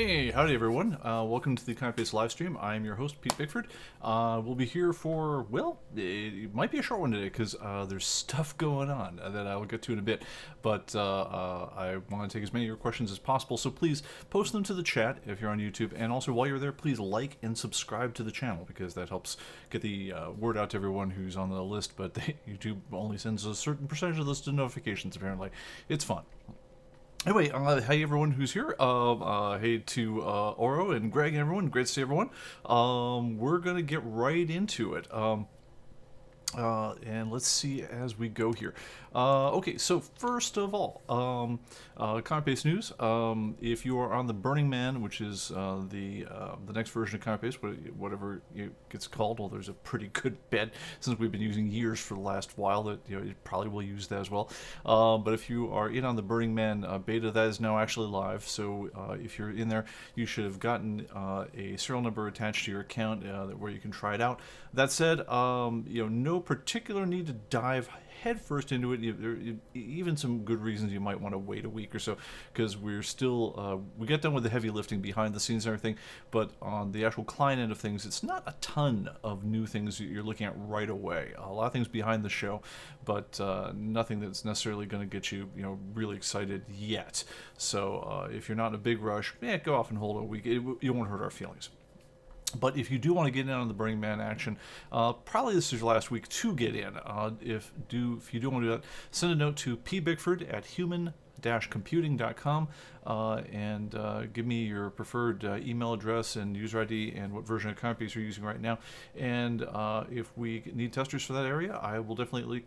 Hey, howdy everyone. Welcome to the ComicBase Livestream. I'm your host, Pete Bickford. We'll be here for, well, it might be a short one today because there's stuff going on that I'll get to in a bit. But I want to take as many of your questions as possible, so please post them to the chat if you're on YouTube. And also, while you're there, please like and subscribe to the channel because that helps get the word out to everyone who's on the list. But YouTube only sends a certain percentage of those to notifications, apparently. It's fun. Anyway, hey everyone who's here. Hey to Oro and Greg and everyone. Great to see everyone. We're going to get right into it. And let's see as we go here. Okay, so first of all, ComicBase news. If you are on the Burning Man, which is the next version of ComicBase, whatever it gets called, well, there's a pretty good bet since we've been using years for the last while that it probably will use that as well. But if you are in on the Burning Man beta, that is now actually live. So if you're in there, you should have gotten a serial number attached to your account where you can try it out. That said, no particular need to dive headfirst into it. Even some good reasons you might want to wait a week or so, because we're still we get done with the heavy lifting behind the scenes and everything, but on the actual client end of things, it's not a ton of new things you're looking at right away. A lot of things behind the show, but nothing that's necessarily going to get you really excited yet. So if you're not in a big rush, go off and hold a week. It won't hurt our feelings. But if you do want to get in on the Burning Man action, probably this is your last week to get in. If you do want to do that, send a note to pbickford@human-computing.com and give me your preferred email address and user ID and what version of ComicBase you're using right now. And if we need testers for that area, I will definitely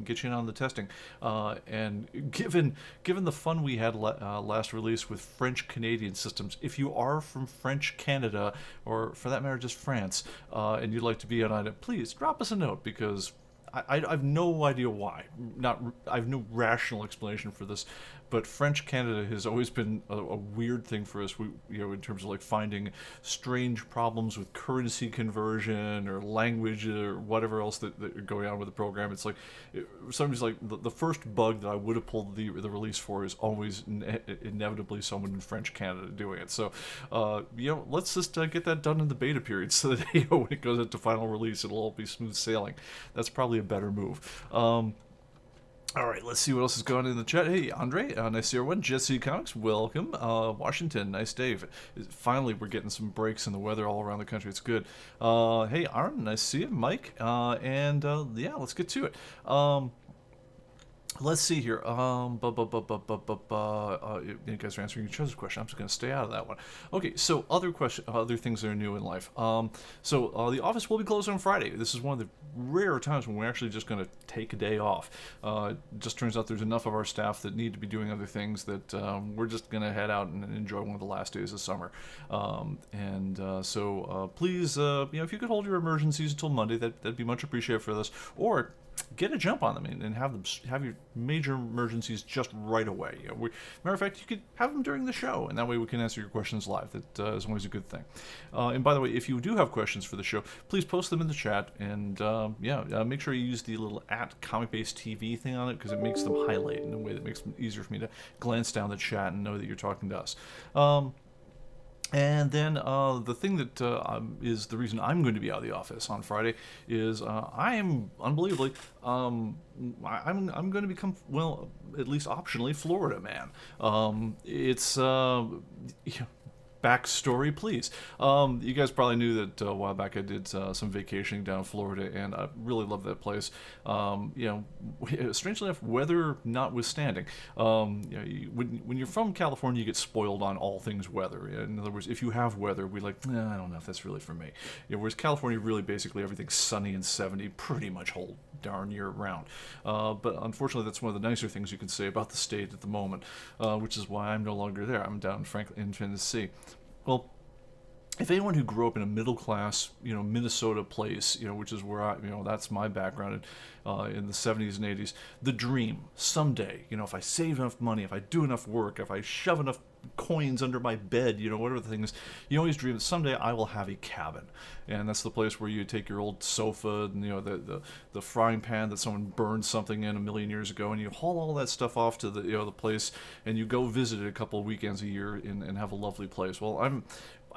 get you in on the testing. And given the fun we had last release with French-Canadian systems, if you are from French Canada, or for that matter just France, and you'd like to be on it, please drop us a note, because I have no idea why. I have no rational explanation for this, but French Canada has always been a weird thing for us. In terms of finding strange problems with currency conversion or language or whatever else that are going on with the program. It's somebody's the first bug that I would have pulled the release for is always inevitably someone in French Canada doing it. So let's just get that done in the beta period, so that when it goes into final release, it'll all be smooth sailing. That's probably a better move. All right, let's see what else is going on in the chat. Hey, Andre, nice to see everyone. Jesse Comics, welcome. Washington, nice day. Finally, we're getting some breaks in the weather all around the country. It's good. Hey, Aaron, nice to see you. Mike, yeah, let's get to it. Let's see here. You guys are answering each other's question. I'm just going to stay out of that one. Okay, so other things that are new in life. So the office will be closed on Friday. This is one of the rare times when we're actually just going to take a day off. It just turns out there's enough of our staff that need to be doing other things that we're just going to head out and enjoy one of the last days of summer. So please, if you could hold your emergencies until Monday, that'd be much appreciated for this. Or get a jump on them and have your major emergencies just right away. Matter of fact, you could have them during the show, and that way we can answer your questions live. That is always a good thing. And by the way, if you do have questions for the show, please post them in the chat, and make sure you use the little @ComicBase TV thing on it, because it makes them highlight in a way that makes it easier for me to glance down the chat and know that you're talking to us. And then the thing that is the reason I'm going to be out of the office on Friday is I am unbelievably I'm going to become, well, at least optionally, Florida man. It's backstory, please. You guys probably knew that a while back I did some vacationing down in Florida, and I really love that place. Strangely enough, weather notwithstanding, when you're from California, you get spoiled on all things weather. In other words, if you have weather, we're like, I don't know if that's really for me. Whereas California, really basically everything's sunny and 70 pretty much whole darn year round. But unfortunately, that's one of the nicer things you can say about the state at the moment, which is why I'm no longer there. I'm down in Tennessee. Well, if anyone who grew up in a middle-class, Minnesota place, which is where that's my background in the 70s and 80s, the dream someday, if I save enough money, if I do enough work, if I shove enough coins under my bed, whatever the thing is. You always dream that someday I will have a cabin, and that's the place where you take your old sofa and the frying pan that someone burned something in a million years ago, and you haul all that stuff off to the place, and you go visit it a couple of weekends a year and have a lovely place. Well,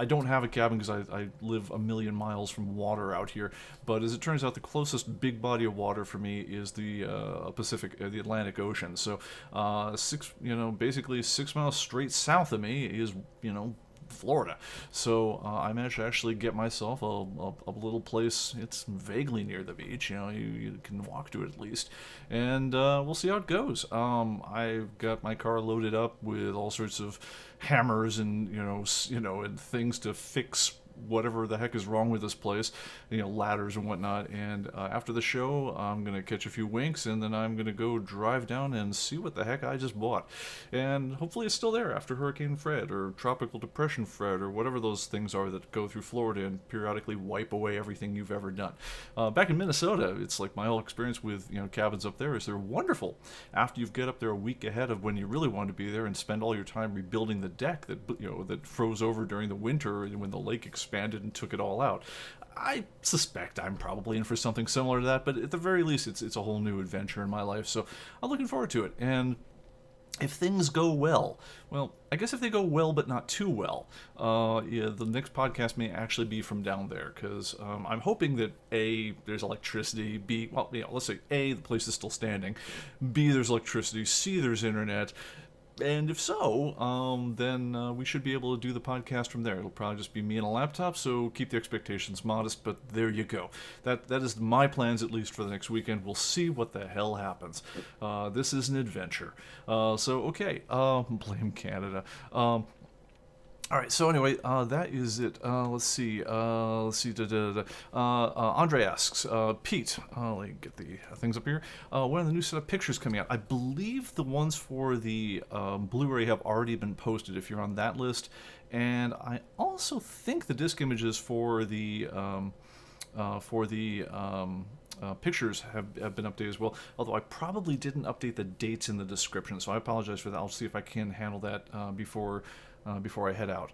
I don't have a cabin because I live a million miles from water out here. But as it turns out, the closest big body of water for me is the the Atlantic Ocean. So basically 6 miles straight south of me is Florida. So I managed to actually get myself a little place. It's vaguely near the beach. You can walk to it at least, and we'll see how it goes. I've got my car loaded up with all sorts of hammers and and things to fix whatever the heck is wrong with this place, ladders and whatnot. And after the show, I'm gonna catch a few winks, and then I'm gonna go drive down and see what the heck I just bought. And hopefully it's still there after Hurricane Fred or Tropical Depression Fred or whatever those things are that go through Florida and periodically wipe away everything you've ever done. Back in Minnesota, it's like my whole experience with cabins up there is they're wonderful. After you get up there a week ahead of when you really want to be there and spend all your time rebuilding the deck that froze over during the winter when the lake expanded and took it all out. I suspect I'm probably in for something similar to that, but at the very least, it's a whole new adventure in my life, so I'm looking forward to it. And if things go well, I guess if they go well but not too well, the next podcast may actually be from down there, because I'm hoping that A, there's electricity, B, let's say A, the place is still standing, B, there's electricity, C, there's internet. And if so, then we should be able to do the podcast from there. It'll probably just be me and a laptop, so keep the expectations modest, but there you go. That is my plans, at least for the next weekend. We'll see what the hell happens. This is an adventure. Okay, blame Canada. All right, so anyway, that is it. Let's see. Andre asks, Pete, let me get the things up here. When are the new set of pictures coming out? I believe the ones for the Blu-ray have already been posted if you're on that list. And I also think the disc images for the pictures have been updated as well, although I probably didn't update the dates in the description, so I apologize for that. I'll see if I can handle that before I head out.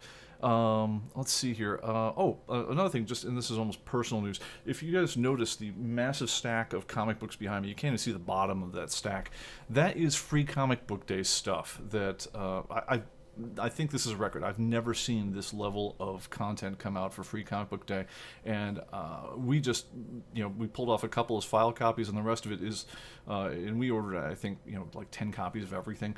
Let's see here. Another thing, and this is almost personal news. If you guys notice the massive stack of comic books behind me, you can't even see the bottom of that stack. That is Free Comic Book Day stuff that I think this is a record. I've never seen this level of content come out for Free Comic Book Day, and we just, we pulled off a couple as file copies, and the rest of it is, and we ordered, I think, like 10 copies of everything.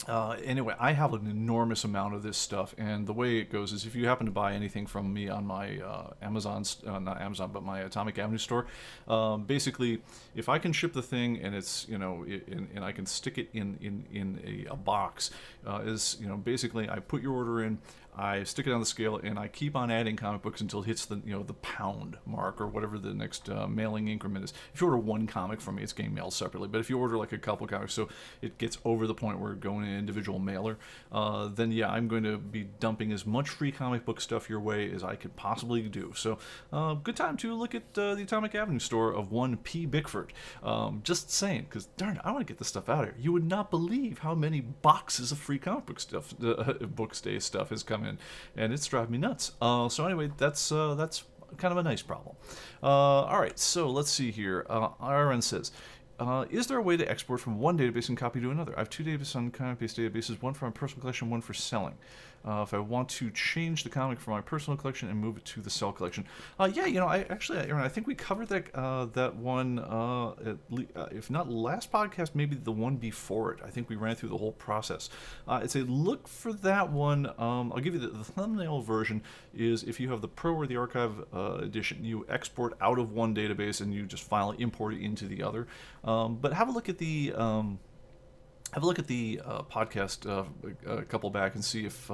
Anyway, I have an enormous amount of this stuff, and the way it goes is if you happen to buy anything from me on my not Amazon, but my Atomic Avenue store, basically, if I can ship the thing and it's, and I can stick it in a box, basically I put your order in, I stick it on the scale, and I keep on adding comic books until it hits the the pound mark or whatever the next mailing increment is. If you order one comic from me, it's getting mailed separately. But if you order like a couple comics, so it gets over the point where it's going in an individual mailer, then yeah, I'm going to be dumping as much free comic book stuff your way as I could possibly do. So good time to look at the Atomic Avenue store of 1P Bickford. Just saying, because darn it, I want to get this stuff out here. You would not believe how many boxes of free comic book stuff, Books Day stuff has come in, and it's driving me nuts. So anyway, that's kind of a nice problem. All right, so let's see here. RN says, is there a way to export from one database and copy to another? I have two databases on ComicBase databases, one for my personal collection, one for selling. If I want to change the comic from my personal collection and move it to the Cell collection. Yeah, I think we covered that one, if not last podcast, maybe the one before it. I think we ran through the whole process. It's a look for that one. I'll give you the thumbnail version is if you have the Pro or the Archive edition, you export out of one database and you just file import it into the other. But have a look at the podcast a couple back and see if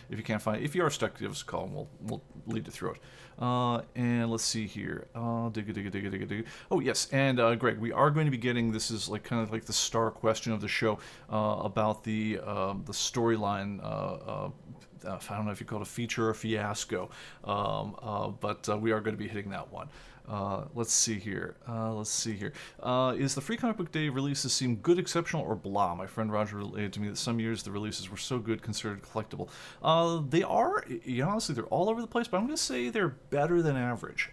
you can't find it. If you are stuck, give us a call and we'll lead you through it. And let's see here. Dig. Oh yes, and Greg, we are going to be getting, this is like kind of like the star question of the show, about the storyline I don't know if you call it a feature or a fiasco, but we are going to be hitting that one. Let's see here. Is the Free Comic Book Day releases seem good, exceptional, or blah? My friend Roger related to me that some years the releases were so good considered collectible. They are, honestly, they're all over the place, but I'm going to say they're better than average.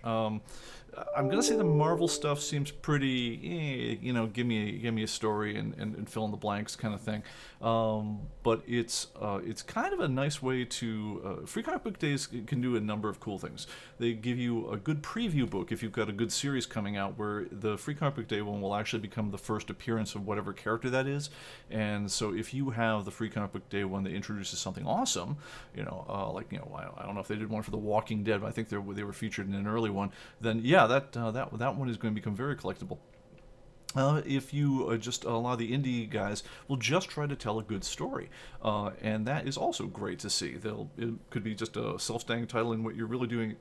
I'm gonna say the Marvel stuff seems pretty, give me a story and fill in the blanks kind of thing. But it's kind of a nice way to Free Comic Book Days can do a number of cool things. They give you a good preview book if you've got a good series coming out, where the Free Comic Book Day one will actually become the first appearance of whatever character that is. And so if you have the Free Comic Book Day one that introduces something awesome, I don't know if they did one for The Walking Dead, but I think they were featured in an early one. Then yeah, that one is going to become very collectible. If you just a lot of the indie guys will just try to tell a good story, and that is also great to see. It could be just a self-staying title, and what you're really doing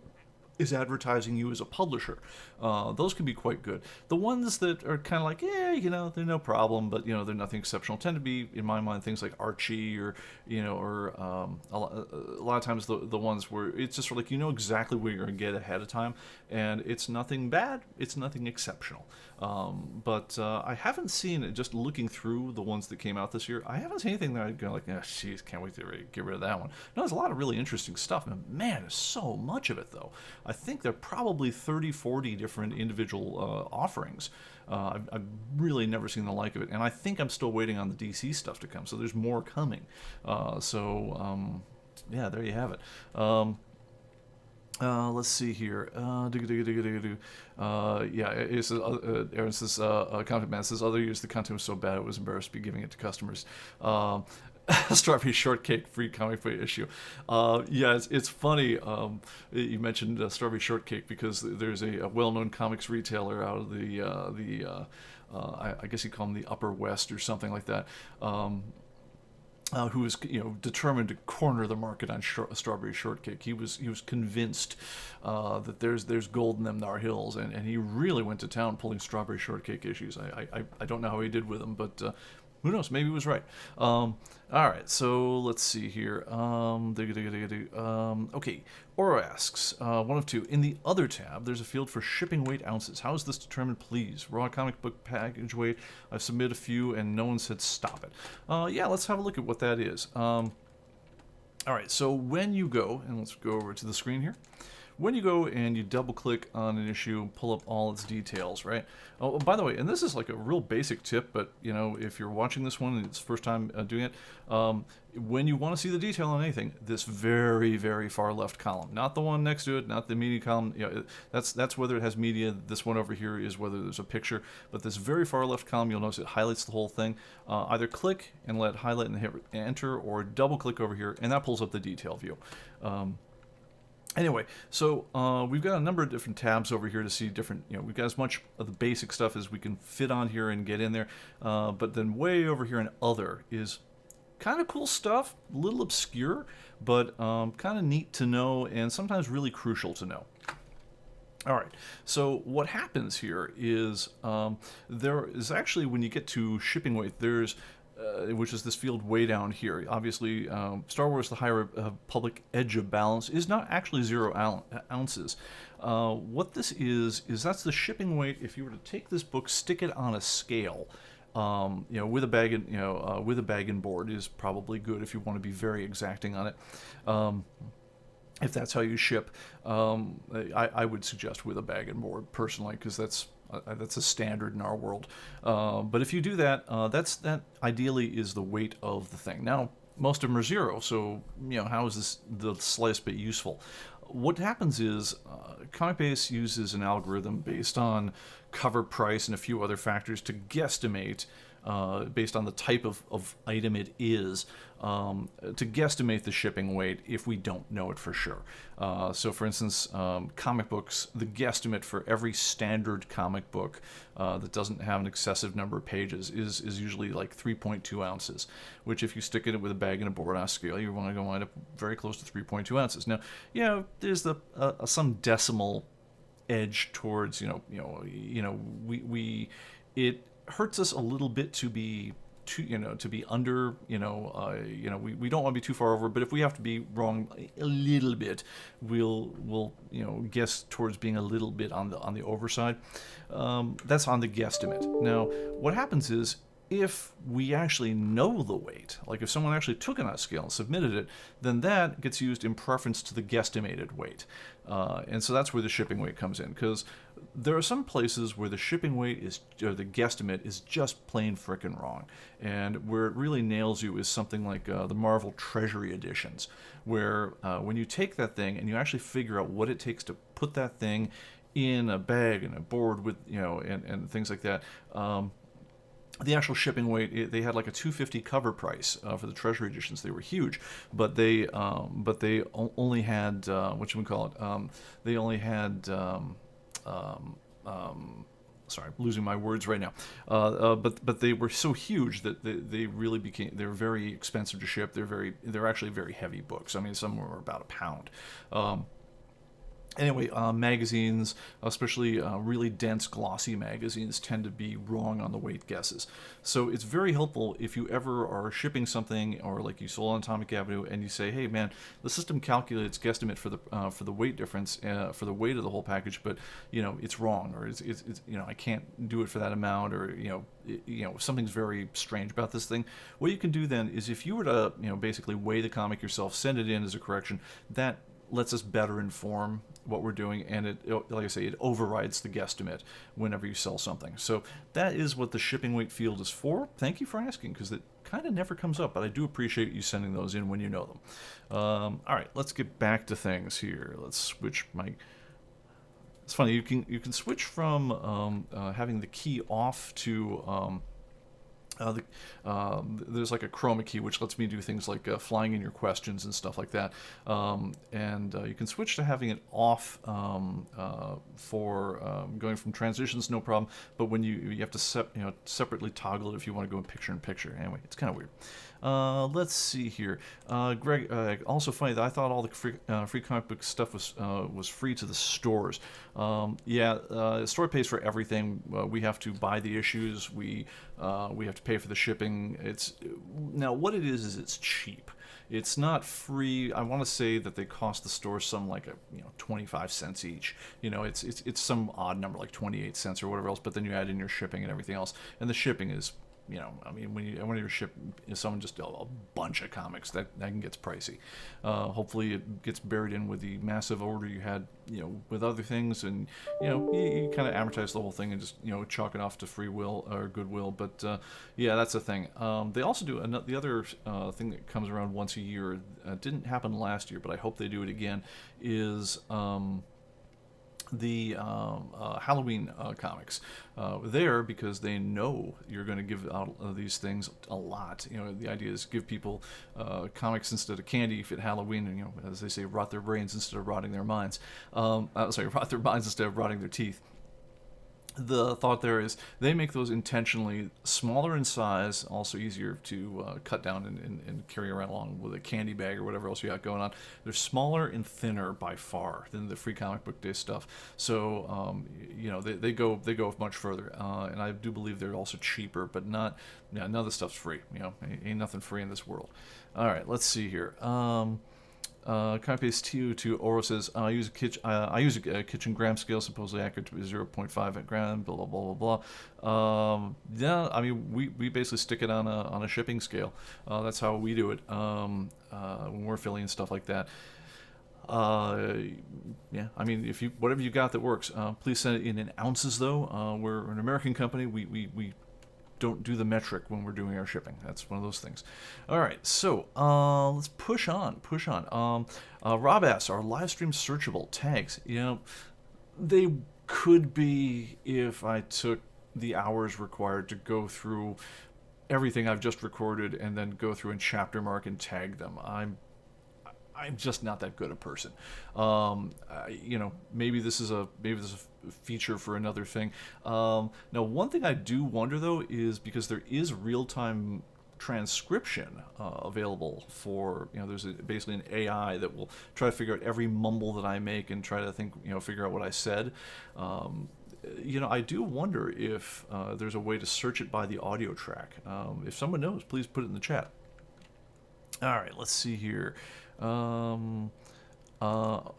is advertising you as a publisher. Those can be quite good. The ones that are kind of like, they're no problem, but they're nothing exceptional, tend to be, in my mind, things like Archie or a lot of times the ones where it's just sort of like exactly what you're going to get ahead of time, and it's nothing bad, it's nothing exceptional. But I haven't seen, just looking through the ones that came out this year, I haven't seen anything that I'd go like, jeez, can't wait to get rid of that one. No, there's a lot of really interesting stuff, and man, there's so much of it though. I think there are probably 30, 40 different individual offerings. I've really never seen the like of it, and I think I'm still waiting on the DC stuff to come, so there's more coming. Yeah, there you have it. Let's see here. It says, Aaron says, Content Man says, other years the content was so bad it was embarrassed to be giving it to customers. Strawberry Shortcake free comic book issue. It's funny. You mentioned Strawberry Shortcake because there's a well-known comics retailer out of I guess you call them the Upper West or something like that. Who was determined to corner the market on Strawberry Shortcake. He was convinced that there's gold in them Nar Hills, and he really went to town pulling Strawberry Shortcake issues. I don't know how he did with them, but who knows? Maybe he was right. All right, so let's see here. Okay, Oro asks, one of two. In the other tab, there's a field for shipping weight ounces. How is this determined, please? Raw comic book package weight. I've submitted a few, and no one said stop it. Let's have a look at what that is. All right, so when you go, and let's go over to the screen here. When you go and you double-click on an issue, pull up all its details, right? Oh, by the way, and this is like a real basic tip, but, if you're watching this one and it's the first time doing it, when you want to see the detail on anything, this very, very far left column, not the one next to it, not the media column, that's whether it has media. This one over here is whether there's a picture, but this very far left column, you'll notice it highlights the whole thing. Either click and let highlight and hit enter, or double-click over here, and that pulls up the detail view. Anyway, so we've got a number of different tabs over here to see different, we've got as much of the basic stuff as we can fit on here and get in there. But then way over here in other is kind of cool stuff, a little obscure, but kind of neat to know and sometimes really crucial to know. All right, so what happens here is there is actually, when you get to shipping weight, there's which is this field way down here. Obviously, Star Wars The High Republic Edge of Balance is not actually 0 ounces. What this is that's the shipping weight if you were to take this book, stick it on a scale. With a bag and board is probably good if you want to be very exacting on it. If that's how you ship, I would suggest with a bag and board personally, because that's a standard in our world. But if you do that, that ideally is the weight of the thing. Now, most of them are 0, so how is the slightest bit useful? What happens is ComicBase uses an algorithm based on cover price and a few other factors to guesstimate, based on the type of item it is, to guesstimate the shipping weight if we don't know it for sure. So for instance, comic books, the guesstimate for every standard comic book that doesn't have an excessive number of pages is usually like 3.2 ounces, which if you stick it with a bag and a board on a scale, you're going to wind up very close to 3.2 ounces. Now, there's some decimal edge towards, it hurts us a little bit to be too, to be under, we don't want to be too far over, but if we have to be wrong a little bit, we'll guess towards being a little bit on the overside. That's on the guesstimate. Now, what happens is, if we actually know the weight, like if someone actually took it on a scale and submitted it, then that gets used in preference to the guesstimated weight. And so that's where the shipping weight comes in, because there are some places where the shipping weight or the guesstimate is just plain frickin' wrong. And where it really nails you is something like the Marvel Treasury editions, where when you take that thing and you actually figure out what it takes to put that thing in a bag and a board with, and things like that, the actual shipping weight, they had like a $250 cover price for the Treasury editions. They were huge, but they only had they only had sorry, I'm losing my words right now. But they were so huge that they're very expensive to ship. They're actually very heavy books. I mean, some were about a pound. Anyway, magazines, especially really dense, glossy magazines, tend to be wrong on the weight guesses. So it's very helpful if you ever are shipping something, or like you sold on Atomic Avenue, and you say, "Hey, man, the system calculates guesstimate for the weight difference, for the weight of the whole package, but it's wrong, or it's I can't do it for that amount, or something's very strange about this thing." What you can do then is, if you were to basically weigh the comic yourself, send it in as a correction, that lets us better inform what we're doing, and it, like I say, it overrides the guesstimate whenever you sell something. So that is what the shipping weight field is for. Thank you for asking, because it kind of never comes up, but I do appreciate you sending those in when you know them. All right, let's get back to things here. Let's switch my... It's funny, you can switch from having the key off to... there's like a chroma key which lets me do things like flying in your questions and stuff like that, and you can switch to having it off for going from transitions, no problem, but when you have to separately toggle it if you want to go in picture. Anyway, it's kind of weird. Let's see here. Greg, also funny that I thought all the free comic book stuff was free to the stores. The store pays for everything. We have to buy the issues. We have to pay for the shipping. Now what it is it's cheap. It's not free. I want to say that they cost the store some like 25 cents each. It's some odd number like 28 cents or whatever else. But then you add in your shipping and everything else, and the shipping is. When you ship someone just a bunch of comics, that gets pricey. Hopefully it gets buried in with the massive order you had, with other things, and you kind of amortize the whole thing and just chalk it off to free will or goodwill. But yeah, that's the thing. They also do the other thing that comes around once a year. Didn't happen last year, but I hope they do it again. Is the Halloween comics. There, because they know you're going to give out these things a lot. The idea is give people comics instead of candy at Halloween, and as they say, rot their brains instead of rotting their minds. Rot their minds instead of rotting their teeth. The thought there is they make those intentionally smaller in size, also easier to cut down and carry around along with a candy bag or whatever else you got going on. They're smaller and thinner by far than the free comic book day stuff. So they go much further, and I do believe they're also cheaper, but none of the stuff's free. Ain't nothing free in this world. All right, let's see here. ComicBase to Oro says, I use a kitchen gram scale, supposedly accurate to 0.5 at gram, blah, blah, blah, blah, blah. Yeah, we basically stick it on a shipping scale. That's how we do it when we're filling and stuff like that. Yeah, if whatever you got that works, please send it in ounces, though. We're an American company. We don't do the metric when we're doing our shipping. That's one of those things. All right, so let's push on. Rob asks, are Livestream searchable tags? They could be if I took the hours required to go through everything I've just recorded and then go through and chapter mark and tag them. I'm just not that good a person. Maybe this is a feature for another thing. Now, one thing I do wonder though is because there is real-time transcription available for there's basically an AI that will try to figure out every mumble that I make and try to figure out what I said. I do wonder if there's a way to search it by the audio track. If someone knows, please put it in the chat. All right, let's see here. Oh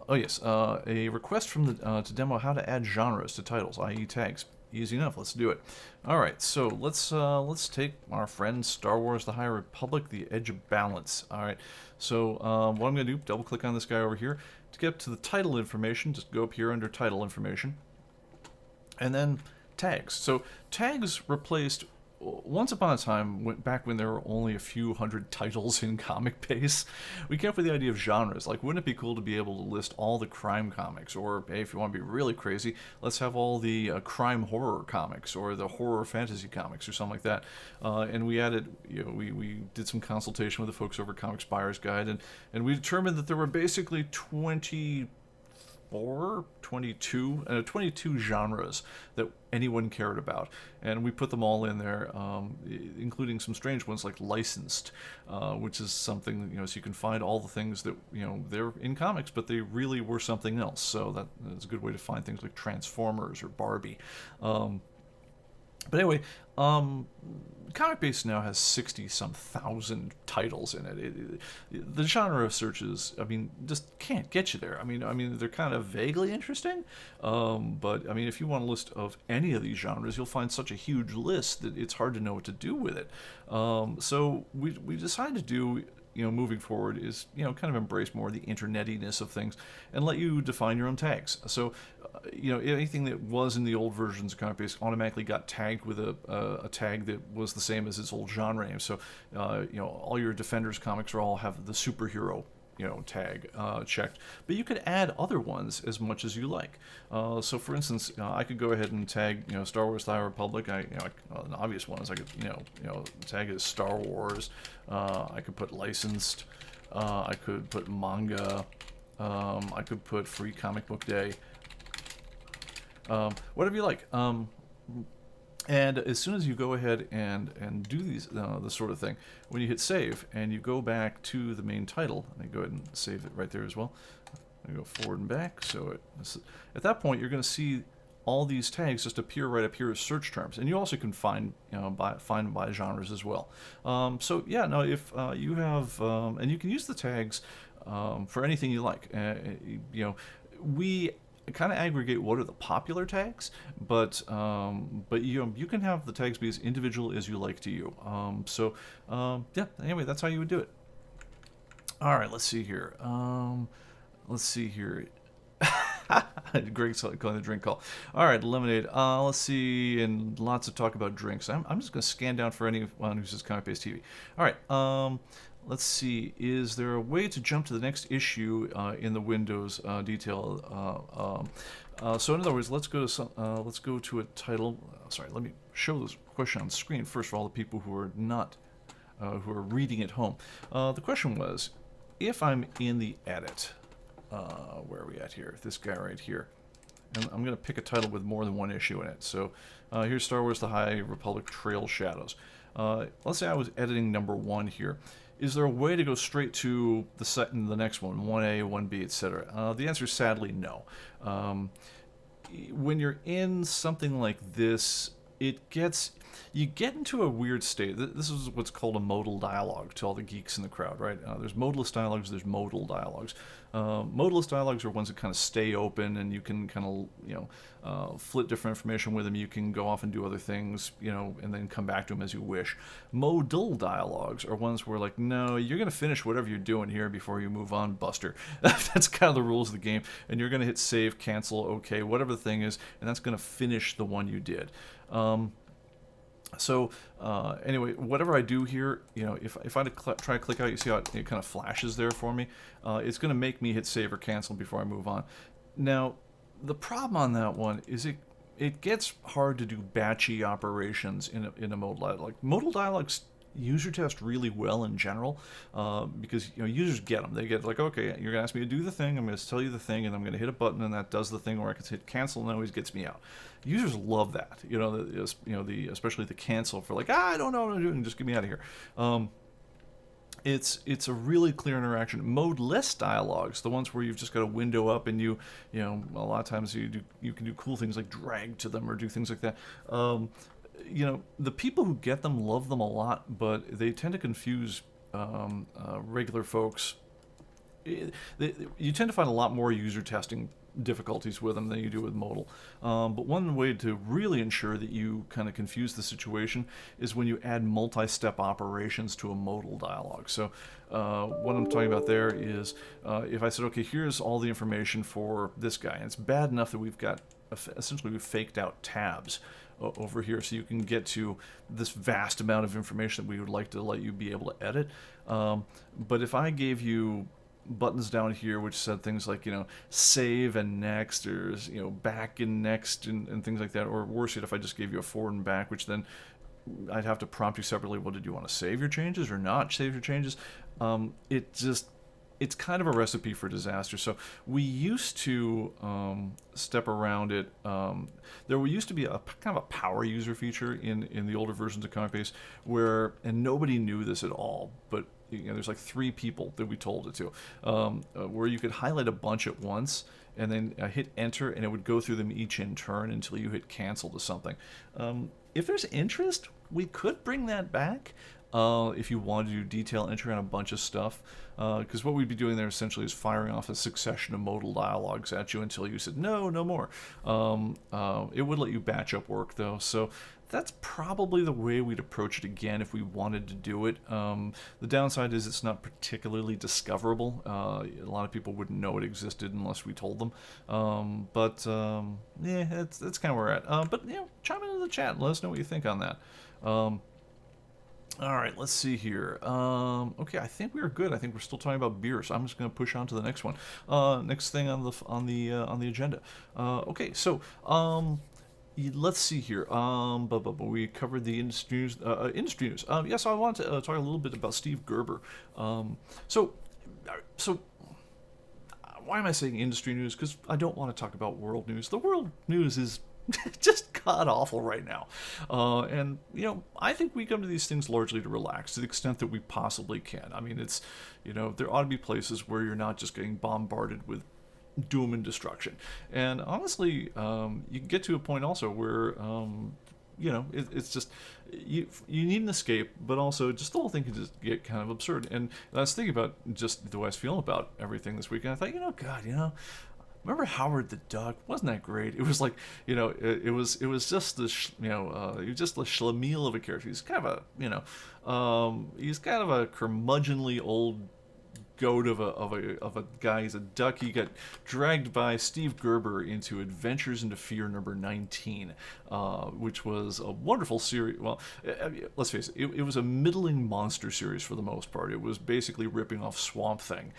yes, a request from the to demo how to add genres to titles, i.e. tags. Easy enough. Let's do it. All right, so let's take our friend Star Wars: The High Republic, The Edge of Balance. All right, so what I'm going to do, double click on this guy over here to get to the title information. Just go up here under title information, and then tags. So tags replaced. Once upon a time, back when there were only a few hundred titles in ComicBase, we came up with the idea of genres. Like, wouldn't it be cool to be able to list all the crime comics? Or, hey, if you want to be really crazy, let's have all the crime horror comics or the horror fantasy comics or something like that. And we added, we did some consultation with the folks over Comics Buyer's Guide, and we determined that there were basically 22 genres that anyone cared about, and we put them all in there, including some strange ones like licensed, which is something, so you can find all the things that they're in comics but they really were something else. So that's a good way to find things like Transformers or Barbie. But anyway, ComicBase now has 60-some thousand titles in it. The genre of searches, just can't get you there. I mean, they're kind of vaguely interesting, but if you want a list of any of these genres, you'll find such a huge list that it's hard to know what to do with it. So we decided to do, moving forward is, kind of embrace more the internetiness of things and let you define your own tags. So, anything that was in the old versions of ComicBase automatically got tagged with a tag that was the same as its old genre name. So, all your Defenders comics all have the superhero tag checked, but you could add other ones as much as you like. So for instance, I could go ahead and tag Star Wars: The High Republic. An obvious one is I could tag it as Star Wars. I could put licensed. I could put manga. I could put Free Comic Book Day. Whatever you like. And as soon as you go ahead and do these this sort of thing, when you hit save and you go back to the main title, let me go ahead and save it right there as well. I go forward and back. So at that point, you're going to see all these tags just appear right up here as search terms, and you also can find find them by genres as well. So yeah, no, if you have and you can use the tags for anything you like. We kind of aggregate what are the popular tags, but you can have the tags be as individual as you like to you. Yeah, anyway, that's how you would do it. All right, let's see here. Greg's calling the drink call. All right, lemonade. Let's see, and lots of talk about drinks. I'm just going to scan down for anyone who says ComicBase TV. All right. Let's see. Is there a way to jump to the next issue in the Windows detail? So in other words, let's go to a title. Sorry, let me show this question on screen first for all the people who are not who are reading at home. The question was, if I'm in the edit, where are we at here? This guy right here. And I'm going to pick a title with more than one issue in it. So here's Star Wars: The High Republic Trail Shadows. Let's say I was editing number 1 here. Is there a way to go straight to the next one, 1A, 1B, etc.? The answer is sadly no. When you're in something like this, you get into a weird state. This is what's called a modal dialogue to all the geeks in the crowd, right? There's modalist dialogues, there's modal dialogues. Modalist dialogues are ones that kind of stay open, and you can kind of, flit different information with them. You can go off and do other things, and then come back to them as you wish. Modal dialogues are ones where, like, no, you're going to finish whatever you're doing here before you move on, Buster. That's kind of the rules of the game, and you're going to hit save, cancel, okay, whatever the thing is, and that's going to finish the one you did. Anyway, whatever I do here, if I try to click out, you see how it kind of flashes there for me? It's going to make me hit save or cancel before I move on. Now, the problem on that one is it gets hard to do batchy operations in a modal dialogue. Like, modal dialogues user test really well in general, because users get them. They get like, okay, you're gonna ask me to do the thing, I'm gonna tell you the thing, and I'm gonna hit a button and that does the thing, or I can hit cancel and it always gets me out. Users love that, especially the cancel for like, I don't know what I'm doing, just get me out of here. it's a really clear interaction. Mode-less dialogues, the ones where you've just got a window up and you know, a lot of times you can do cool things like drag to them or do things like that. You know, the people who get them love them a lot, but they tend to confuse regular folks. You tend to find a lot more user testing difficulties with them than you do with modal. But one way to really ensure that you kind of confuse the situation is when you add multi-step operations to a modal dialogue. So what I'm talking about there is if I said, okay, here's all the information for this guy, and it's bad enough that we've got essentially we've faked out tabs over here so you can get to this vast amount of information that we would like to let you be able to edit. But if I gave you buttons down here which said things like, you know, save and next, or, you know, back and next, and things like that, or worse yet, if I just gave you a forward and back, which then I'd have to prompt you separately, well, did you want to save your changes or not save your changes? It's kind of a recipe for disaster. So we used to step around it. There used to be a kind of a power user feature in the older versions of ComicBase where, and nobody knew this at all, but you know, there's like 3 people that we told it to, where you could highlight a bunch at once and then hit enter, and it would go through them each in turn until you hit cancel to something. If there's interest, we could bring that back. If you wanted to do detail entry on a bunch of stuff, because what we'd be doing there essentially is firing off a succession of modal dialogues at you until you said no more. It would let you batch up work though, so that's probably the way we'd approach it again if we wanted to do it. The downside is it's not particularly discoverable. A lot of people wouldn't know it existed unless we told them. Yeah, that's kind of where we're at. But you know, chime into the chat and let us know what you think on that. All right, let's see here. Okay, I think we are good. I think we're still talking about beer, so I'm just going to push on to the next one. Next thing on the agenda. Okay, so let's see here. But we covered the industry news. Yeah, so I want to talk a little bit about Steve Gerber. So why am I saying industry news? Because I don't want to talk about world news. The world news is just god awful right now, and you know, I think we come to these things largely to relax to the extent that we possibly can. I mean, it's, you know, there ought to be places where you're not just getting bombarded with doom and destruction, and honestly, you can get to a point also where you know, it's just you need an escape, but also just the whole thing can just get kind of absurd. And I was thinking about just the way I was feeling about everything this weekend. I thought, you know, God, you know, remember Howard the Duck? Wasn't that great? It was like, you know, it was just the you know, he was just the schlemiel of a character. He's kind of a, you know, he's kind of a curmudgeonly old goat of a guy. He's a duck. He got dragged by Steve Gerber into Adventures into Fear number 19, which was a wonderful series. Well, let's face it, it was a middling monster series for the most part. It was basically ripping off Swamp Thing.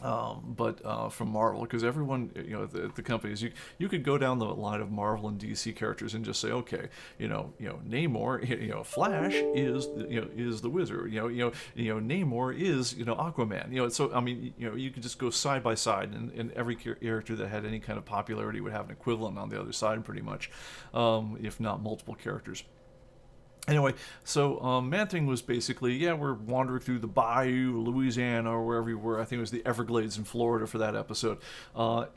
But from Marvel, because everyone, you know, the companies, you could go down the line of Marvel and DC characters and just say, okay, you know, Namor, you know, Flash is, you know, is the Wizard, you know, Namor is, you know, Aquaman, you know. So I mean, you know, you could just go side by side, and every character that had any kind of popularity would have an equivalent on the other side, pretty much, if not multiple characters. Anyway, so Man-Thing was basically, yeah, we're wandering through the bayou, Louisiana, or wherever we were. I think it was the Everglades in Florida for that episode.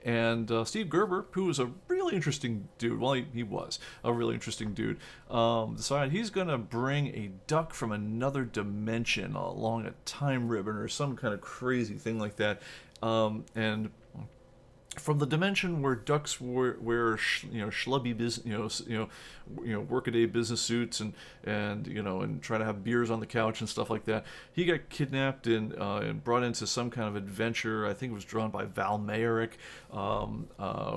And Steve Gerber, who was a really interesting dude, well, he was a really interesting dude, decided he's going to bring a duck from another dimension along a time ribbon or some kind of crazy thing like that. And from the dimension where ducks wear you know, schlubby business, you know, workaday business suits and you know, and try to have beers on the couch and stuff like that, he got kidnapped and brought into some kind of adventure. I think it was drawn by Val Mayerick,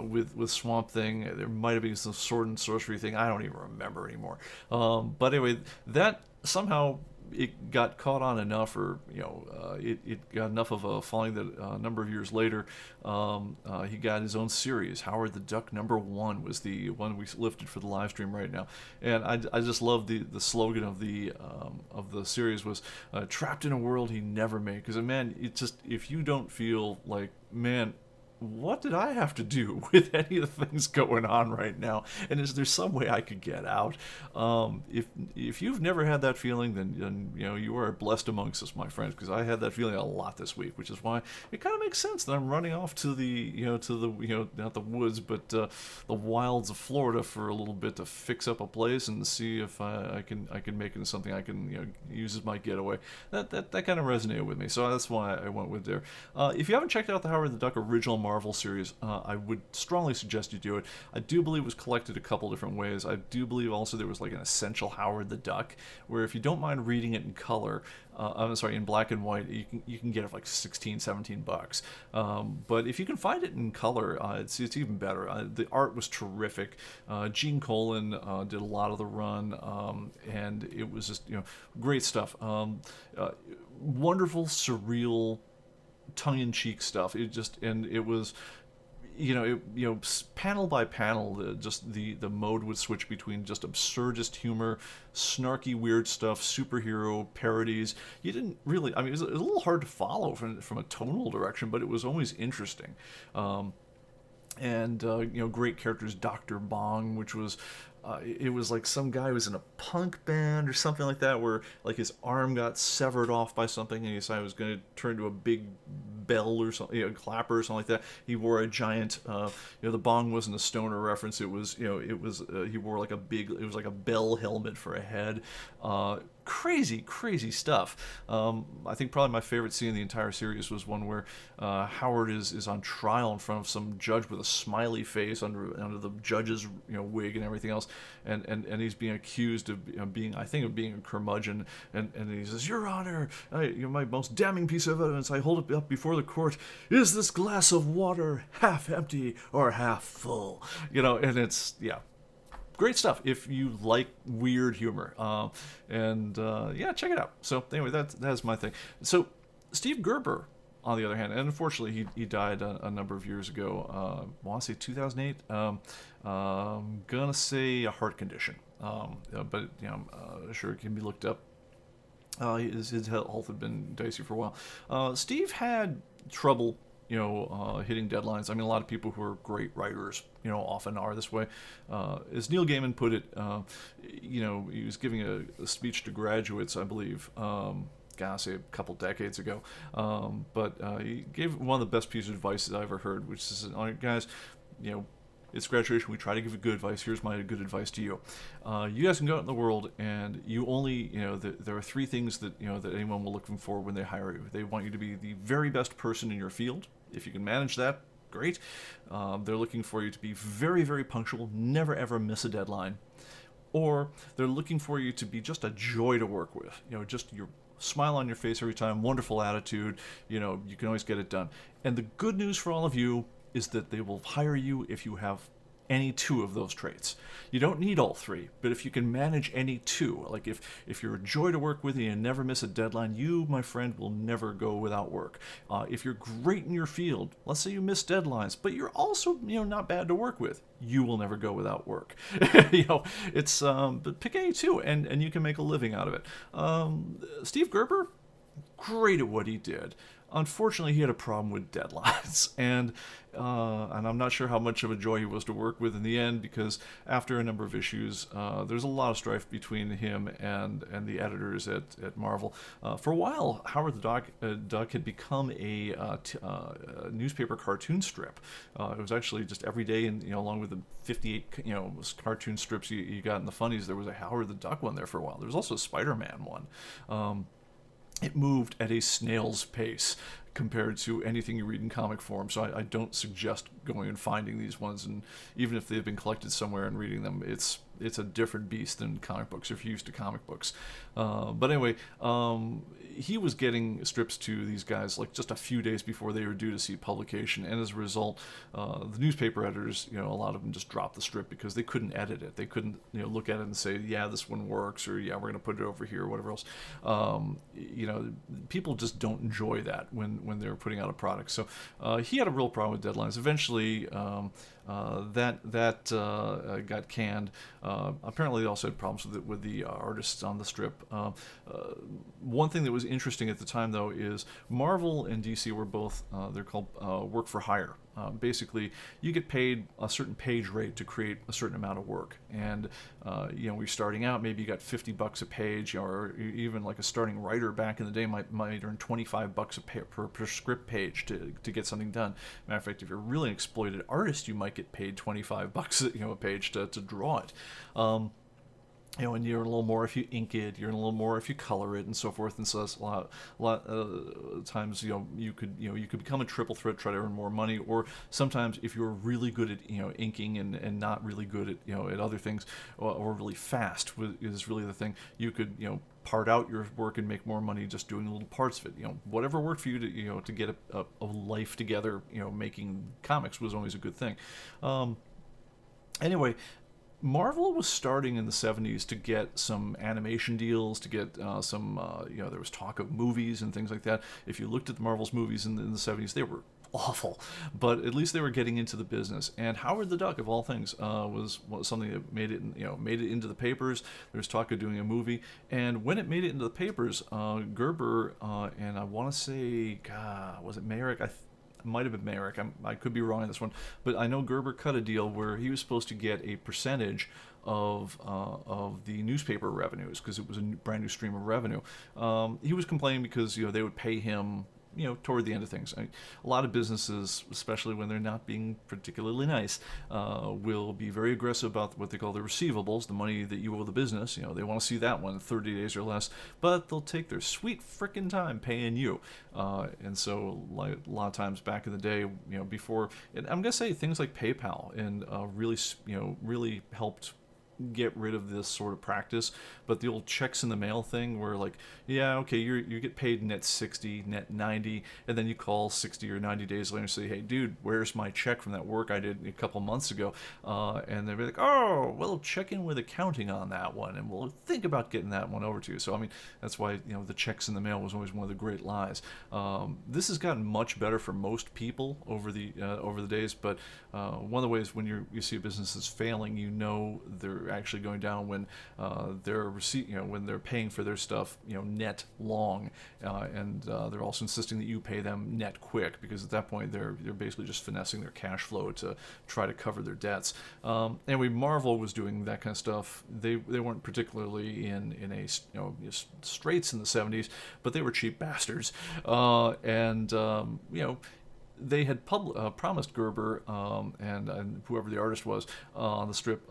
with Swamp Thing. There might have been some sword and sorcery thing. I don't even remember anymore. But anyway, that somehow it got caught on enough, or you know, it got enough of a following that a number of years later, he got his own series. Howard the Duck #1 was the one we lifted for the live stream right now, and I just love the slogan of the series was trapped in a world he never made. Because man, it just, if you don't feel like, man, what did I have to do with any of the things going on right now? And is there some way I could get out? If you've never had that feeling, then you are blessed amongst us, my friends, because I had that feeling a lot this week, which is why it kind of makes sense that I'm running off to the not the woods, but the wilds of Florida for a little bit to fix up a place and see if I can make it into something I can use as my getaway. That kind of resonated with me, so that's why I went with there. If you haven't checked out the Howard the Duck original Marvel series, I would strongly suggest you do it. I do believe it was collected a couple different ways. I do believe also there was like an essential Howard the Duck, where if you don't mind reading it in color, I'm sorry, in black and white, you can get it for like $16-17. But if you can find it in color, it's even better. The art was terrific. Gene Colan did a lot of the run, and it was just great stuff. Wonderful, surreal, tongue-in-cheek stuff. It was panel by panel, the mode would switch between just absurdist humor, snarky weird stuff, superhero parodies. You didn't really, it was a little hard to follow from a tonal direction, but it was always interesting. Great characters, Dr. Bong, which was it was like some guy who was in a punk band or something like that, where like his arm got severed off by something, and he decided it was going to turn into a big bell or something, clapper or something like that. He wore a giant, the bong wasn't a stoner reference. It was, he wore like it was like a bell helmet for a head. Crazy stuff. I think probably my favorite scene in the entire series was one where Howard is on trial in front of some judge with a smiley face under the judge's wig and everything else, and he's being accused of being a curmudgeon, and he says, "Your Honor, my most damning piece of evidence, I hold it up before the court. Is this glass of water half empty or half full?" And it's great stuff if you like weird humor. Check it out. So anyway, that's my thing. So Steve Gerber, on the other hand, and unfortunately he died a number of years ago. I want to say 2008. Gonna say a heart condition. But I'm sure it can be looked up. His health had been dicey for a while. Steve had trouble hitting deadlines. A lot of people who are great writers, often are this way. As Neil Gaiman put it, he was giving a speech to graduates, I believe, gotta say a couple decades ago. But he gave one of the best pieces of advice that I ever heard, which is, guys, it's graduation. We try to give you good advice. Here's my good advice to you. You guys can go out in the world, and you only, there are three things that that anyone will look for when they hire you. They want you to be the very best person in your field. If you can manage that, great. They're looking for you to be very, very punctual, never ever miss a deadline. Or they're looking for you to be just a joy to work with. Just your smile on your face every time, wonderful attitude. You can always get it done. And the good news for all of you is that they will hire you if you have any two of those traits. You don't need all three, but if you can manage any two, like if you're a joy to work with and you never miss a deadline, you, my friend, will never go without work. If you're great in your field, let's say you miss deadlines, but you're also not bad to work with, you will never go without work. It's but pick any two, and you can make a living out of it. Steve Gerber, great at what he did. Unfortunately, he had a problem with deadlines, and I'm not sure how much of a joy he was to work with in the end, because after a number of issues, there's a lot of strife between him and the editors at Marvel. For a while, Howard the Duck had become a newspaper cartoon strip. It was actually just every day, and along with the 58 cartoon strips you got in the funnies, there was a Howard the Duck one there for a while. There was also a Spider-Man one. It moved at a snail's pace compared to anything you read in comic form, so I don't suggest going and finding these ones, and even if they've been collected somewhere and reading them, it's a different beast than comic books if you're used to comic books. But anyway, he was getting strips to these guys like just a few days before they were due to see publication, and as a result, the newspaper editors, a lot of them just dropped the strip because they couldn't edit it. They couldn't, look at it and say, yeah, this one works, or yeah, we're going to put it over here, or whatever else. People just don't enjoy that when they're putting out a product. So he had a real problem with deadlines. Eventually, that got canned. Apparently, they also had problems with the artists on the strip. One thing that was interesting at the time, though, is Marvel and DC were both they're called work for hire. Basically, you get paid a certain page rate to create a certain amount of work, and we're starting out. Maybe you got $50 a page, or even like a starting writer back in the day might earn $25 per script page to get something done. Matter of fact, if you're really an exploited artist, you might get paid $25 a page to draw it. And you earn a little more if you ink it, you earn a little more if you color it, and so forth. And so that's a lot of times, you could become a triple threat, try to earn more money, or sometimes if you're really good at inking and not really good at at other things, or really fast is really the thing, you could part out your work and make more money just doing little parts of it. Whatever worked for you to get a life together, making comics was always a good thing. Anyway, Marvel was starting in the 70s to get some animation deals, to get there was talk of movies and things like that. If you looked at the Marvel's movies in the 70s, they were awful, but at least they were getting into the business. And Howard the Duck, of all things, was something that made it into the papers. There was talk of doing a movie, and when it made it into the papers, Gerber and I want to say, was it Merrick? Might have been Merrick. I could be wrong on this one, but I know Gerber cut a deal where he was supposed to get a percentage of the newspaper revenues because it was a brand new stream of revenue. He was complaining because they would pay him toward the end of things. A lot of businesses, especially when they're not being particularly nice, will be very aggressive about what they call the receivables, the money that you owe the business. They want to see that one in 30 days or less, but they'll take their sweet frickin' time paying you. And so, like a lot of times back in the day, before, and I'm gonna say things like PayPal and really helped get rid of this sort of practice. But the old checks in the mail thing where you get paid net 60, net 90, and then you call 60 or 90 days later and say, hey dude, where's my check from that work I did a couple months ago? And they'll be like, oh, we'll check in with accounting on that one and we'll think about getting that one over to you. So I mean, that's why the checks in the mail was always one of the great lies. This has gotten much better for most people over the days, but one of the ways when you see a business that's failing, they're actually going down when when they're paying for their stuff net long, and they're also insisting that you pay them net quick, because at that point they're basically just finessing their cash flow to try to cover their debts. Anyway, Marvel was doing that kind of stuff. They weren't particularly in straits in the 70s, but they were cheap bastards, they had promised Gerber and whoever the artist was on the strip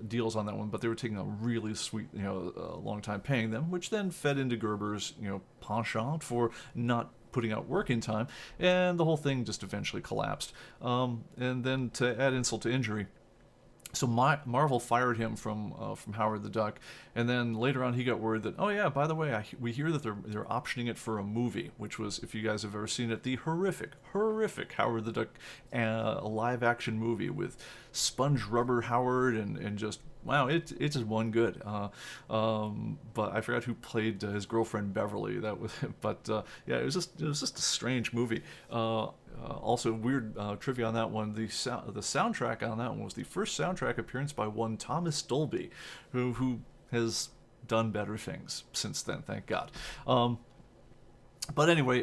deals on that one, but they were taking a really sweet, long time paying them, which then fed into Gerber's, penchant for not putting out work in time, and the whole thing just eventually collapsed. And then to add insult to injury, so Marvel fired him from Howard the Duck, and then later on he got word that, oh yeah, by the way, we hear that they're optioning it for a movie, which was, if you guys have ever seen it, the horrific Howard the Duck a live action movie with sponge rubber Howard and just, wow, it just won good. But I forgot who played his girlfriend Beverly. That was, but yeah, it was just a strange movie. Also, weird trivia on that one. The soundtrack on that one was the first soundtrack appearance by one Thomas Dolby, who has done better things since then, thank God. But anyway,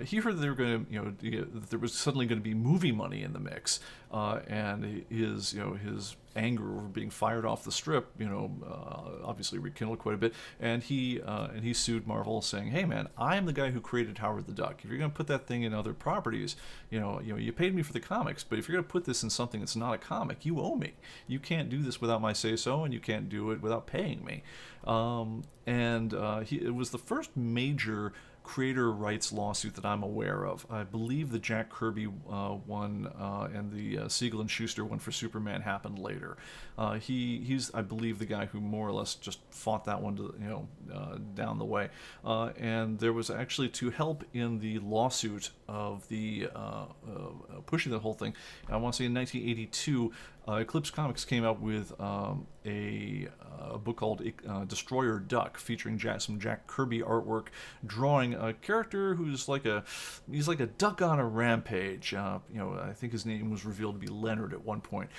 he heard that they were going to, that there was suddenly going to be movie money in the mix, and his anger over being fired off the strip, obviously rekindled quite a bit, and he sued Marvel, saying, "Hey man, I am the guy who created Howard the Duck. If you're going to put that thing in other properties, you paid me for the comics, but if you're going to put this in something that's not a comic, you owe me. You can't do this without my say-so, and you can't do it without paying me." It was the first major creator rights lawsuit that I'm aware of. I believe the Jack Kirby one and the Siegel and Schuster one for Superman happened later. He's, I believe, the guy who more or less just fought that one down the way. And there was actually, to help in the lawsuit of the pushing the whole thing, I want to say in 1982, Eclipse Comics came out with a book called Destroyer Duck, featuring some Jack Kirby artwork, drawing a character who's he's like a duck on a rampage. I think his name was revealed to be Leonard at one point.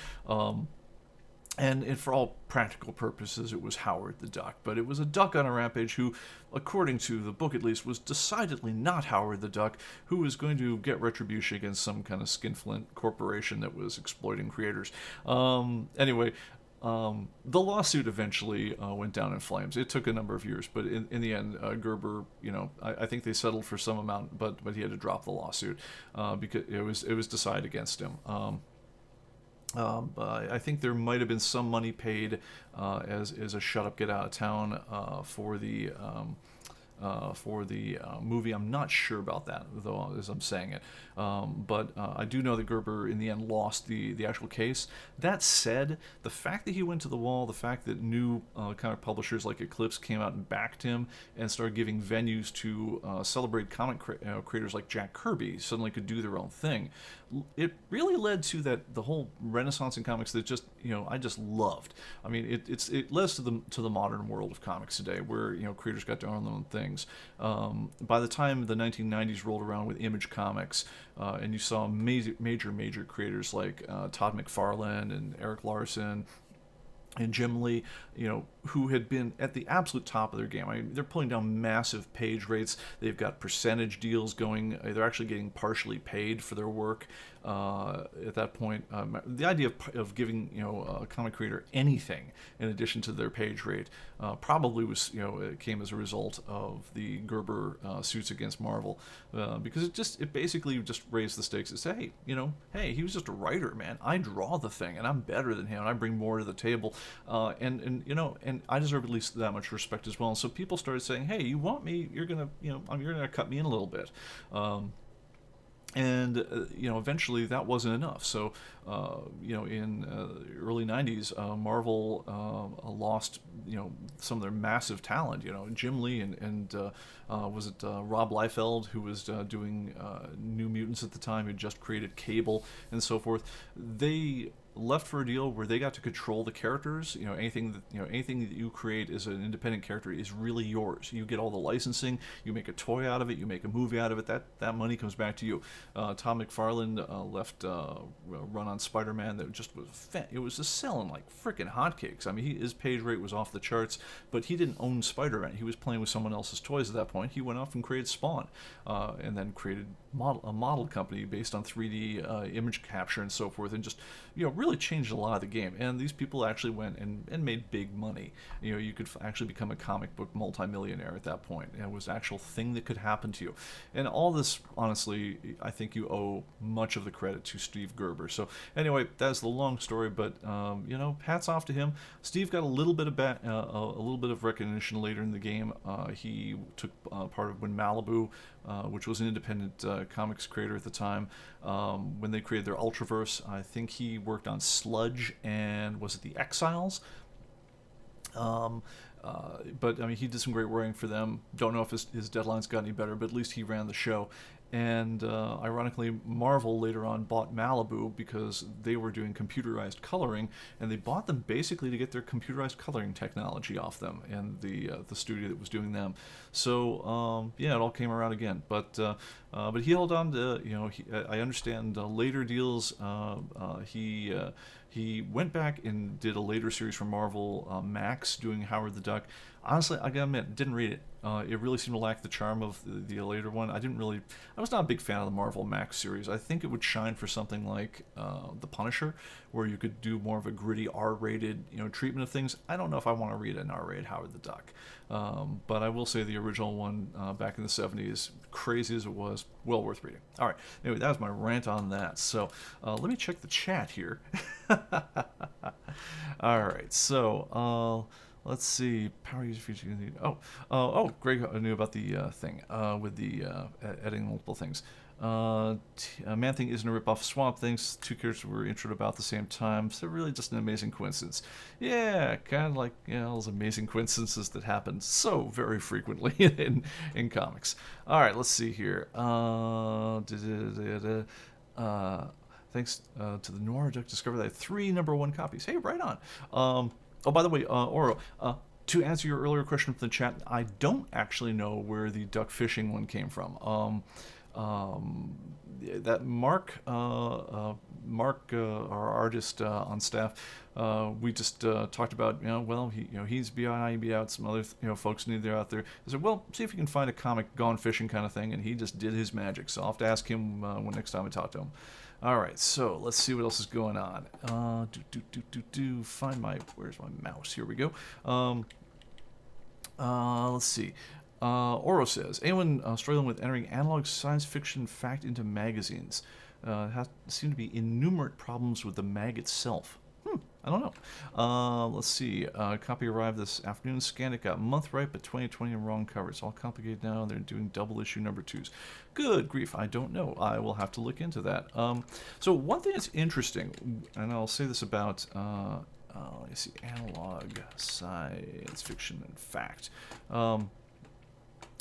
And for all practical purposes, it was Howard the Duck. But it was a duck on a rampage who, according to the book at least, was decidedly not Howard the Duck, who was going to get retribution against some kind of skinflint corporation that was exploiting creators. Anyway, the lawsuit eventually went down in flames. It took a number of years, but in the end, Gerber, I think they settled for some amount, but he had to drop the lawsuit because it was decided against him. I think there might have been some money paid as a shut up, get out of town for the movie. I'm not sure about that, though, as I'm saying it. But I do know that Gerber, in the end, lost the actual case. That said, the fact that he went to the wall, the fact that new comic publishers like Eclipse came out and backed him and started giving venues to celebrate comic creators like Jack Kirby suddenly could do their own thing, it really led to the whole renaissance in comics that I just loved. I mean, it led to the modern world of comics today, where creators got to own their own things. By the time the 1990s rolled around with Image Comics, and you saw major creators like Todd McFarlane and Eric Larson and Jim Lee, who had been at the absolute top of their game. I mean, they're pulling down massive page rates. They've got percentage deals going. They're actually getting partially paid for their work at that point. The idea of giving a comic creator anything in addition to their page rate probably was it came as a result of the Gerber suits against Marvel, because it basically just raised the stakes and say, hey, he was just a writer, man. I draw the thing and I'm better than him and I bring more to the table, and I deserve at least that much respect as well. And so people started saying, hey, you want me, you're gonna cut me in a little bit. Eventually that wasn't enough. So, in the early 90s, Marvel lost, some of their massive talent. Jim Lee and was it Rob Liefeld, who was doing New Mutants at the time, who just created Cable and so forth. They left for a deal where they got to control the characters. Anything that you create as an independent character is really yours. You get all the licensing. You make a toy out of it. You make a movie out of it. That money comes back to you. Tom McFarlane left run on Spider-Man that just was it was just selling like freaking hotcakes. I mean, his page rate was off the charts, but he didn't own Spider-Man. He was playing with someone else's toys at that point. He went off and created Spawn, and then created a model company based on 3D image capture and so forth, and just really changed a lot of the game. And these people actually went and made big money. You could actually become a comic book multimillionaire at that point. It was an actual thing that could happen to you. And all this, honestly, I think you owe much of the credit to Steve Gerber. So anyway, that's the long story, but hats off to him. Steve got a little bit of recognition later in the game. He took part of when Malibu, which was an independent comics creator at the time, when they created their Ultraverse. I think he worked on Sludge and was it the Exiles? But I mean, he did some great writing for them. Don't know if his deadlines got any better, but at least he ran the show. And ironically, Marvel later on bought Malibu because they were doing computerized coloring, and they bought them basically to get their computerized coloring technology off them and the studio that was doing them. So it all came around again. But he held on to I understand later deals. He went back and did a later series for Marvel, Max, doing Howard the Duck. Honestly, I gotta admit, didn't read it. It really seemed to lack the charm of the later one. I was not a big fan of the Marvel Max series. I think it would shine for something like The Punisher, where you could do more of a gritty R-rated treatment of things. I don't know if I want to read an R-rated Howard the Duck. But I will say the original one back in the 70s, crazy as it was, well worth reading. All right, anyway, that was my rant on that. So let me check the chat here. All right, so let's see. Power user feature. Greg knew about the thing with the editing multiple things. Man-Thing isn't a rip-off Swamp Things. Two characters were introed about the same time, so really just an amazing coincidence. Yeah, kind of like those amazing coincidences that happen so very frequently in comics. All right, let's see here. Thanks to the Noir Duck discovered that I had 3 #1 copies. Hey, right on. Oh, by the way, Oro, to answer your earlier question from the chat, I don't actually know where the duck fishing one came from. That Mark, our artist on staff, we just talked about, well, he's be out, I be out, some other folks need they're out there. I said, well, see if you can find a comic gone fishing kind of thing, and he just did his magic. So I'll have to ask him when next time I talk to him. All right, so let's see what else is going on. Find where's my mouse? Here we go. Let's see. Oro says, anyone struggling with entering analog science fiction fact into magazines? Seem to be innumerate problems with the mag itself. I don't know. Let's see. Copy arrived this afternoon. Scanned it, got month right, but 2020 and wrong cover. It's all complicated now. They're doing double issue #2s. Good grief. I don't know. I will have to look into that. So one thing that's interesting, and I'll say this about, let me see, analog science fiction and fact. All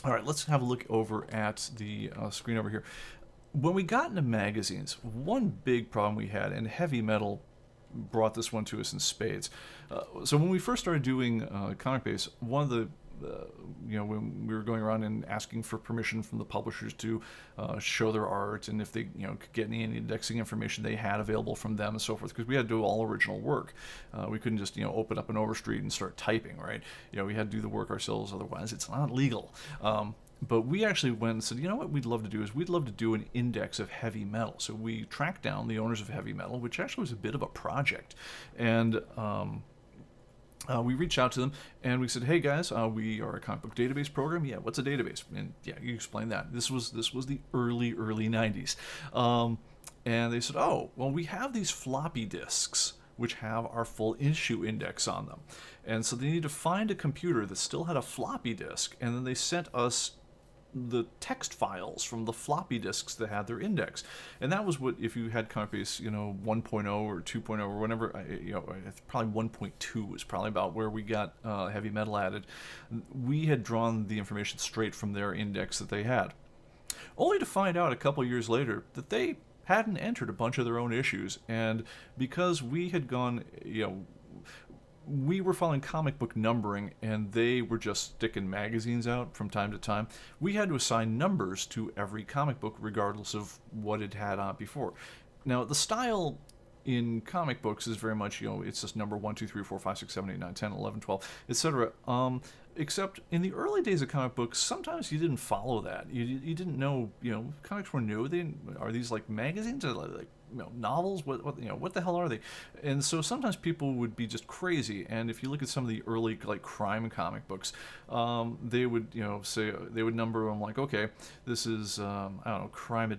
right, let's have a look over at the screen over here. When we got into magazines, one big problem we had, and heavy metal brought this one to us in spades. So when we first started doing ComicBase, one of the when we were going around and asking for permission from the publishers to show their art, and if they could get any indexing information they had available from them and so forth, because we had to do all original work. We couldn't just open up an Overstreet and start typing, right? We had to do the work ourselves, otherwise it's not legal. But we actually went and said, what we'd love to do is we'd love to do an index of heavy metal. So we tracked down the owners of heavy metal, which actually was a bit of a project. And we reached out to them and we said, hey guys, we are a comic book database program. Yeah, what's a database? And yeah, you explain that. This was the early 90s. And they said, oh, well, we have these floppy disks which have our full issue index on them. And so they need to find a computer that still had a floppy disk, and then they sent us the text files from the floppy disks that had their index. And that was what, if you had ComicBase 1.0 or 2.0 or whatever, probably 1.2 was probably about where we got heavy metal added. We had drawn the information straight from their index that they had, only to find out a couple years later that they hadn't entered a bunch of their own issues. And because we had gone, we were following comic book numbering, and they were just sticking magazines out from time to time. We had to assign numbers to every comic book regardless of what it had on before. Now, the style in comic books is very much, it's just number 1, 2, 3, 4, 5, 6, 7, 8, 9, 10, 11, 12, etc. Except in the early days of comic books, sometimes you didn't follow that. You didn't know, comics were new. Are these like magazines or like novels? What the hell are they? And so sometimes people would be just crazy. And if you look at some of the early like crime comic books, they would say they would number them like, okay, this is I don't know, crime,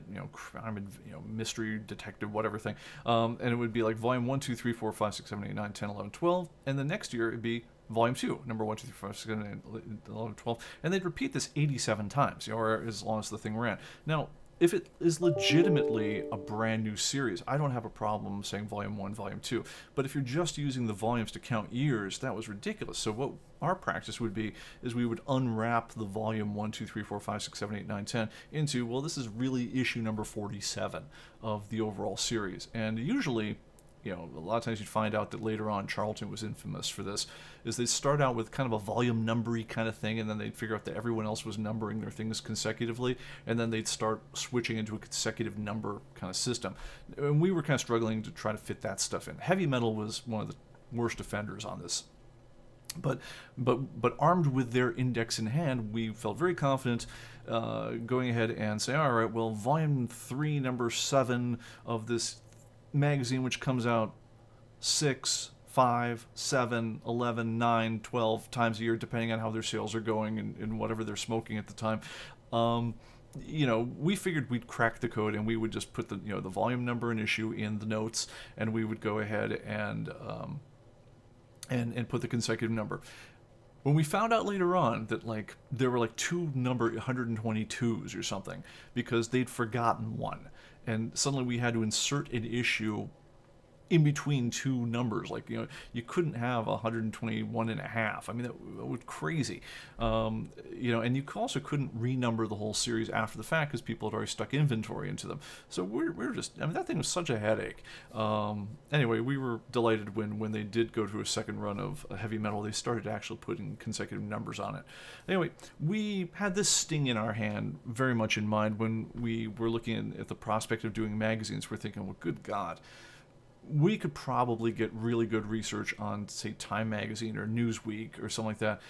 mystery detective, whatever thing, and it would be like volume 1, 2, 3, 4, 5, 6, 7, 8, 9, 10, 11, 12, and the next year it'd be Volume 2, number 1, 2, 3, 4, 5, 6, 7, 8, 11, 12, and they'd repeat this 87 times, or as long as the thing ran. Now, if it is legitimately a brand new series, I don't have a problem saying Volume 1, Volume 2, but if you're just using the volumes to count years, that was ridiculous. So what our practice would be is we would unwrap the Volume 1, 2, 3, 4, 5, 6, 7, 8, 9, 10 into, well, this is really issue number 47 of the overall series. And usually, a lot of times you'd find out that later on Charlton was infamous for this, is they'd start out with kind of a volume numbery kind of thing, and then they'd figure out that everyone else was numbering their things consecutively, and then they'd start switching into a consecutive number kind of system. And we were kind of struggling to try to fit that stuff in. Heavy metal was one of the worst offenders on this. But armed with their index in hand, we felt very confident going ahead and saying, all right, well, volume 3, number 7 of this magazine, which comes out 6, 5, 7, 11, 9, 12 times a year, depending on how their sales are going and whatever they're smoking at the time. We figured we'd crack the code, and we would just put the the volume number and issue in the notes, and we would go ahead and put the consecutive number. When we found out later on that there were two number 122s or something because they'd forgotten one, and suddenly we had to insert an issue in between two numbers. Like, you couldn't have 121 and a half. I mean, that was crazy. And you also couldn't renumber the whole series after the fact because people had already stuck inventory into them. So we're just, I mean, that thing was such a headache. Anyway, we were delighted when they did go to a second run of Heavy Metal, they started actually putting consecutive numbers on it. Anyway, we had this sting in our hand very much in mind when we were looking at the prospect of doing magazines. We're thinking, well, good God, we could probably get really good research on, say, Time Magazine or Newsweek or something like that.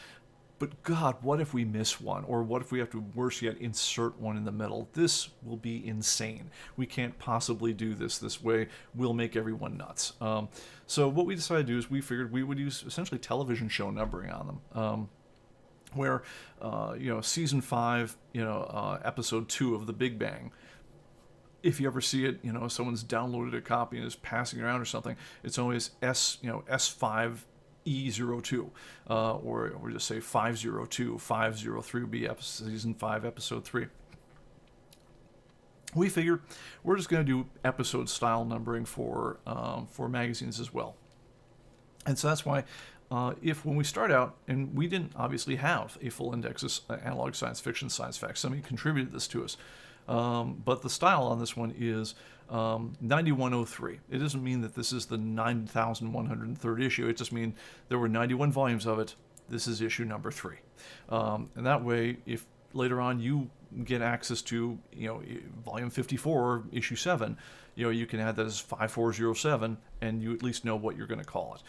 But God, what if we miss one? Or what if we have to, worse yet, insert one in the middle? This will be insane. We can't possibly do this way. We'll make everyone nuts. So what we decided to do is we figured we would use essentially television show numbering on them. Where, season 5, episode 2 of The Big Bang, if you ever see it, someone's downloaded a copy and is passing it around or something, it's always S5E02, or just say 502, 503 would be season 5, episode 3. We figured we're just going to do episode style numbering for magazines as well. And so that's why when we start out, and we didn't obviously have a full index of analog science fiction, science fact, somebody contributed this to us. But the style on this one is 9103. It doesn't mean that this is the 9,103rd issue. It just means there were 91 volumes of it. This is issue number 3. And that way, if later on you get access to, volume 54 or issue 7, you can add that as 5407, and you at least know what you're going to call it.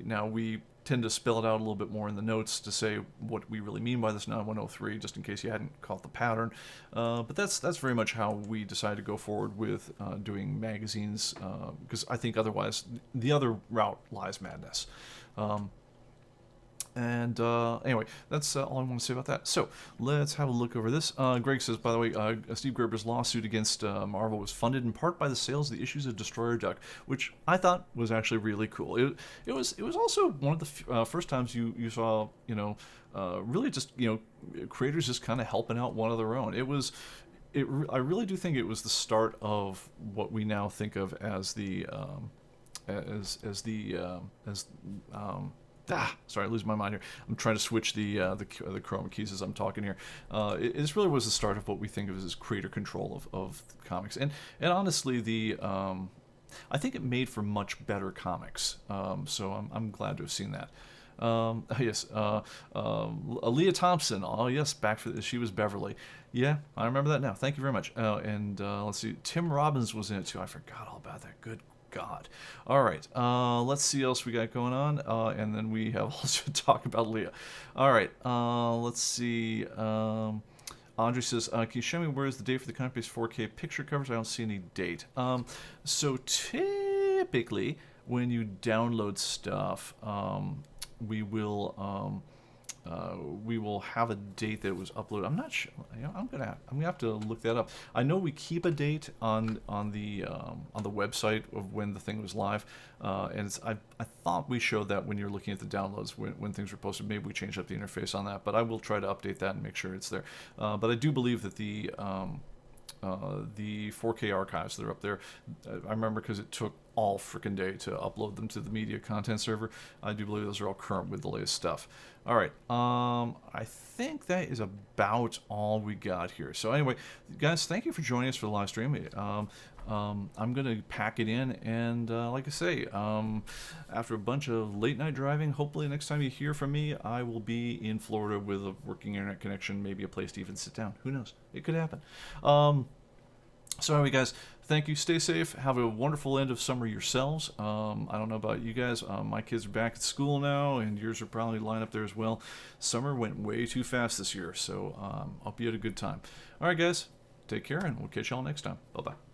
Now, we tend to spell it out a little bit more in the notes to say what we really mean by this 9103, just in case you hadn't caught the pattern. But that's very much how we decided to go forward with doing magazines, because I think otherwise the other route lies madness. Anyway, that's all I want to say about that. So let's have a look over this. Greg says, by the way, Steve Gerber's lawsuit against Marvel was funded in part by the sales of the issues of Destroyer Duck, which I thought was actually really cool. It was also one of the first times you saw really just creators just kind of helping out one of their own. I really do think it was the start of what we now think of as the sorry, I lose my mind here. I'm trying to switch the chroma keys as I'm talking here. This really was the start of what we think of as creator control of comics, and honestly, I think it made for much better comics. So I'm glad to have seen that. Yes, Aaliyah Thompson. Oh yes, back for this. She was Beverly. Yeah, I remember that now. Thank you very much. And let's see, Tim Robbins was in it too. I forgot all about that. Good God. All right, let's see what else we got going on, and then we have also talk about Leah. All right, let's see. Andre says, can you show me where is the date for the ComicBase 4K picture covers? I don't see any date. So typically, when you download stuff, we will have a date that was uploaded. I'm not sure. I'm gonna have to look that up. I know we keep a date on the website of when the thing was live, and I thought we showed that when you're looking at the downloads when things were posted. Maybe we changed up the interface on that, but I will try to update that and make sure it's there. But I do believe that the 4K archives that are up there, I remember because it took all frickin' day to upload them to the media content server. I do believe those are all current with the latest stuff. All right, I think that is about all we got here. So anyway, guys, thank you for joining us for the live stream. I'm going to pack it in, and like I say, after a bunch of late night driving, hopefully next time you hear from me, I will be in Florida with a working internet connection, maybe a place to even sit down. Who knows? It could happen. So anyway, guys, thank you. Stay safe. Have a wonderful end of summer yourselves. I don't know about you guys. My kids are back at school now, and yours are probably lined up there as well. Summer went way too fast this year, so hope you had a good time. All right, guys, take care, and we'll catch y'all next time. Bye-bye.